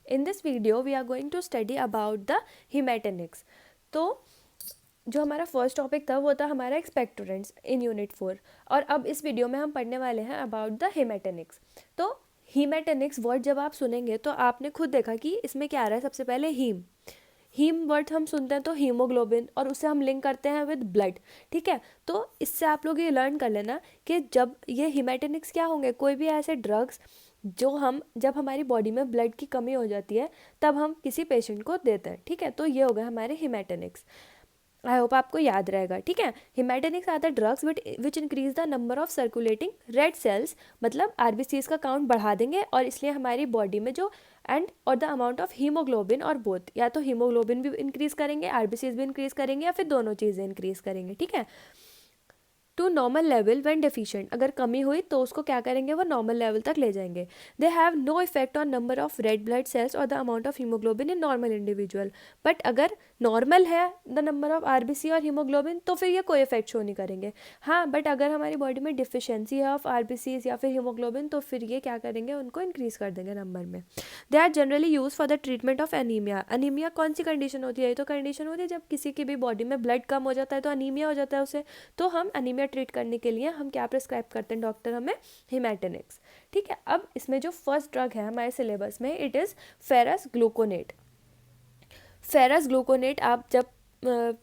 In this video we are going to study about the hematinics. तो जो हमारा first topic था वो था हमारा एक्सपेक्टोरेंट्स इन यूनिट 4 और अब इस वीडियो में हम पढ़ने वाले हैं अबाउट द हेमेटेनिक्स. तो हेमेटेनिक्स वर्ड जब आप सुनेंगे तो आपने खुद देखा कि इसमें क्या आ रहा है. सबसे पहले हीम वर्ड हम सुनते हैं तो हीमोग्लोबिन और उससे हम लिंक करते हैं विद ब्लड. ठीक है, तो इससे आप लोग ये लर्न कर लेना कि जब ये हेमेटेनिक्स क्या होंगे, कोई भी ऐसे ड्रग्स जब हमारी बॉडी में ब्लड की कमी हो जाती है तब हम किसी पेशेंट को देते हैं. ठीक है, तो ये हो गए हमारे हेमेटेनिक्स. आई होप आपको याद रहेगा. ठीक है, haematinics are the drugs which increase the number of circulating red cells. मतलब आरबीसीज का काउंट बढ़ा देंगे और इसलिए हमारी बॉडी में जो एंड और द अमाउंट ऑफ हीमोग्लोबिन और बोथ, या तो हीमोग्लोबिन भी इंक्रीज करेंगे, आरबीसीज भी इंक्रीज करेंगे, या फिर दोनों चीज़ें इंक्रीज करेंगे. ठीक है, to normal level when deficient. अगर कमी हुई तो उसको क्या करेंगे, वो नॉर्मल लेवल तक ले जाएंगे. They have no effect on number of red blood cells और the amount of haemoglobin in normal individual. But अगर नॉर्मल है द नंबर ऑफ आरबीसी और हीमोग्लोबिन तो फिर ये कोई इफेक्ट शो नहीं करेंगे. हाँ, बट अगर हमारी बॉडी में डिफिशियंसी है ऑफ आरबीसीज या फिर हीमोग्लोबिन तो फिर ये क्या करेंगे, उनको इंक्रीज कर देंगे नंबर में. They are generally use for the treatment of anaemia. Anaemia कौन सी कंडीशन होती है, ये तो कंडीशन होती है जब किसी की भी बॉडी में ब्लड कम हो जाता है तो अनीमिया हो जाता है उसे. तो हम अनीमिया ट्रीट करने के लिए हम क्या प्रिस्क्राइब करते हैं डॉक्टर, हमें हेमेटेनिक्स. ठीक है, अब इसमें जो फर्स्ट ड्रग है हमारे सिलेबस में, it is ferrous gluconate. Ferrous gluconate आप जब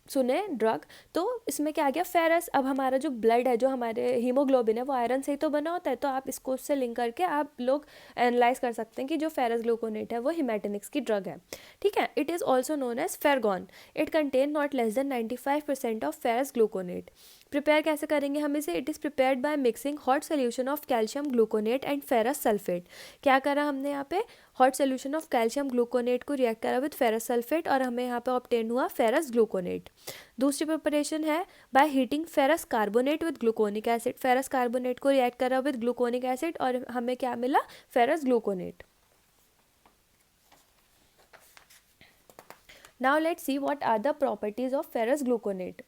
सुने ड्रग तो इसमें क्या आ गया, फेरस. अब हमारा जो ब्लड है, जो हमारे हीमोग्लोबिन है, वो आयरन से ही तो बना होता है. तो आप इसको उससे लिंक करके आप लोग एनालाइज कर सकते हैं कि जो फेरस ग्लूकोनेट है वो हेमेटेनिक्स की ड्रग है. ठीक है, it is also known as Fergon. It contain not less than 95% of ferrous gluconate. Prepare कैसे करेंगे हम इसे, it is prepared by mixing hot solution of calcium gluconate and ferrous sulphate. क्या करा हमने यहाँ पे, hot solution of calcium gluconate को रिएक्ट करा विद फेरस सल्फेट और हमें यहाँ पे ऑब्टेन हुआ फेरस ग्लूकोनेट. दूसरी प्रिपरेशन है by heating ferrous carbonate with gluconic acid. Ferrous carbonate को रिएक्ट करा विद ग्लूकोनिक एसिड और हमें क्या मिला, ferrous gluconate. Now let's see what are the properties of ferrous gluconate.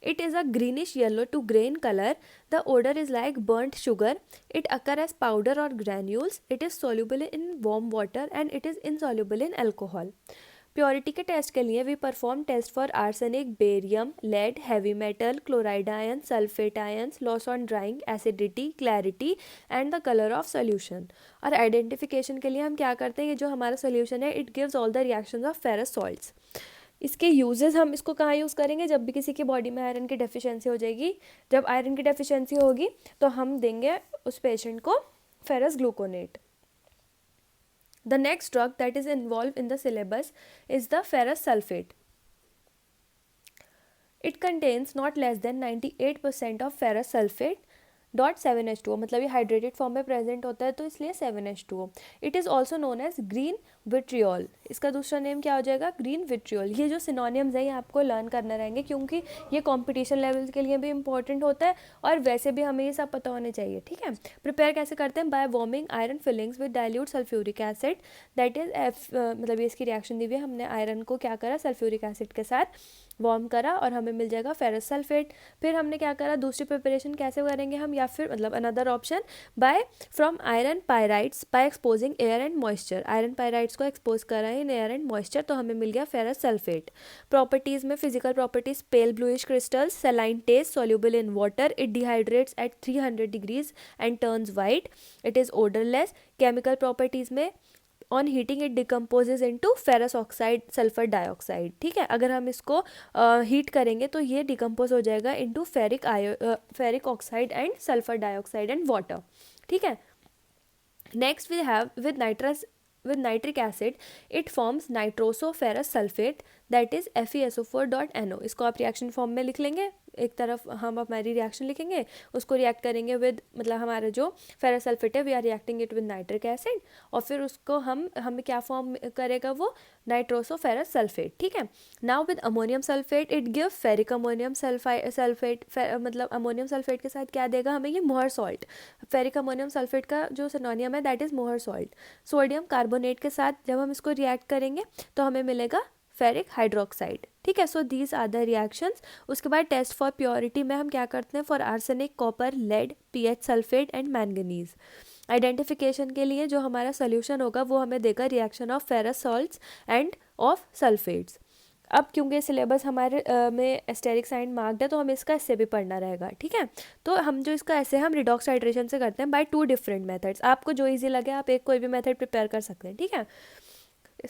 It is a greenish yellow to grey in color. The odor is like burnt sugar. It occurs as powder or granules. It is soluble in warm water and it is insoluble in alcohol. Purity के test के लिए we perform test for arsenic, barium, lead, heavy metal, chloride ion, sulphate ions, loss on drying, acidity, clarity and the colour of solution. और identification के लिए हम क्या करते हैं, ये जो हमारा सोल्यूशन है it gives all the reactions of ferrous salts. इसके यूजेस, हम इसको कहाँ यूज़ करेंगे, जब भी किसी की बॉडी में आयरन की डेफिशिएंसी हो जाएगी. जब आयरन की डेफिशिएंसी होगी तो हम देंगे उस पेशेंट को ferrous gluconate. The next drug that is involve in the syllabus is the ferrous sulphate. It contains not less then 98% of ferrous sulphate dot 7H2O. मतलब ये हाइड्रेटेड फॉर्म में प्रेजेंट होता है तो इसलिए 7H2O. It is also known as green vitriol. इसका दूसरा name क्या हो जाएगा, ग्रीन विट्रियोल. ये जो सिनोनियम्स हैं ये आपको लर्न करने रहेंगे क्योंकि ये कॉम्पिटिशन लेवल के लिए भी इंपॉर्टेंट होता है और वैसे भी हमें ये सब पता होने चाहिए. ठीक है, प्रिपेयर कैसे करते हैं, by warming iron filings with dilute sulphuric acid. That is मतलब ये इसकी रिएक्शन दी हुई है. हमने आयरन को क्या करा, सल्फ्यूरिक एसिड के साथ वार्म करा और हमें मिल जाएगा फेरस सल्फेट. फिर हमने क्या करा, दूसरी प्रिपरेशन कैसे करेंगे हम, या फिर मतलब another option, by from iron pyrites by exposing air and moisture. Iron pyrites को एक्सपोज करा इन एयर एंड मॉइस्चर तो हमें मिल गया फेरस सल्फेट. प्रॉपर्टीज में physical properties, pale bluish crystals, saline taste, soluble in water. It dehydrates at 300 degrees and turns white. It is odorless. Chemical properties में on heating it decomposes into ferrous oxide sulphur dioxide. ठीक है, अगर हम इसको heat करेंगे तो ये decompose हो जाएगा into ferric oxide and sulphur dioxide and water. ठीक है, next we have with nitric acid it forms nitrosoferrous sulfate that is FeSO4.NO. इसको आप रिएक्शन फॉर्म में लिख लेंगे. एक तरफ हम हमारी रिएक्शन लिखेंगे, उसको रिएक्ट करेंगे विद, मतलब हमारा जो फेरस सल्फेट है we are reacting it with nitric acid और फिर उसको हमें क्या फॉर्म करेगा, वो नाइट्रोसोफेरस सल्फेट. ठीक है, now with ammonium sulphate it give ferric ammonium sulphate. मतलब अमोनियम सल्फेट के साथ क्या देगा हमें, ये मोहर सॉल्ट. फेरिक अमोनियम सल्फेट का जो सिनोनियम है दैट इज मोहर सॉल्ट. सोडियम कार्बोनेट के साथ जब हम इसको रिएक्ट करेंगे तो हमें मिलेगा फेरिक हाइड्रोक्साइड. ठीक है, so these are the reactions. उसके बाद टेस्ट फॉर प्योरिटी में हम क्या करते हैं, for arsenic, copper, lead, pH sulphate and manganese. Identification के लिए जो हमारा सोल्यूशन होगा वो हमें देगा reaction of ferrous salts and of sulphates. अब क्योंकि सिलेबस हमारे में एस्टेरिक साइन मार्क्ड है तो हमें इसका ऐसे भी पढ़ना रहेगा, ठीक है। तो हम जो इसका ऐसे हम रिडॉक्स हाइड्रेशन से करते हैं बाय 2 डिफरेंट मेथड्स। आपको जो इजी लगे आप एक कोई भी मेथड प्रिपेयर कर सकते हैं, ठीक है।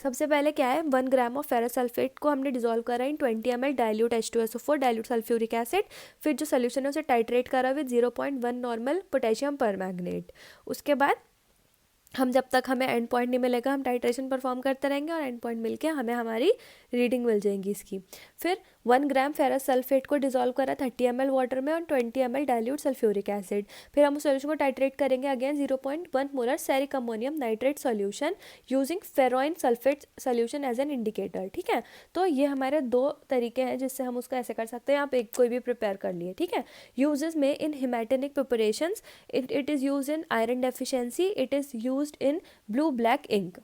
सबसे पहले क्या है, 1 ग्राम ऑफ फेरस सल्फेट को हमने डिसॉल्व करा इन 20 ml dilute H2SO4 dilute sulphuric acid. फिर जो सोल्यूशन है उसे टाइट्रेट करा विद 0.1 नॉर्मल पोटेशियम परमैंगनेट। उसके बाद हम जब तक हमें एंड पॉइंट नहीं मिलेगा हम टाइट्रेशन परफॉर्म करते रहेंगे और एंड पॉइंट मिलके हमें हमारी रीडिंग मिल जाएगी इसकी। फिर 1 ग्राम फेरस सल्फेट को डिसॉल्व करा 30 ml वाटर में और 20 ml डाइल्यूट सल्फ्यूरिक एसिड। फिर हम उस सोल्यूशन को टाइट्रेट करेंगे again 0.1 molar ceric ammonium nitrate solution using ferroin sulphate solution as an indicator, ठीक है। तो ये हमारे 2 तरीके हैं जिससे हम उसका ऐसे कर सकते हैं। आप एक कोई भी प्रिपेयर कर लिए, ठीक है। यूजेस में in haematinic preparations, it is used in iron deficiency, it is used in blue black ink।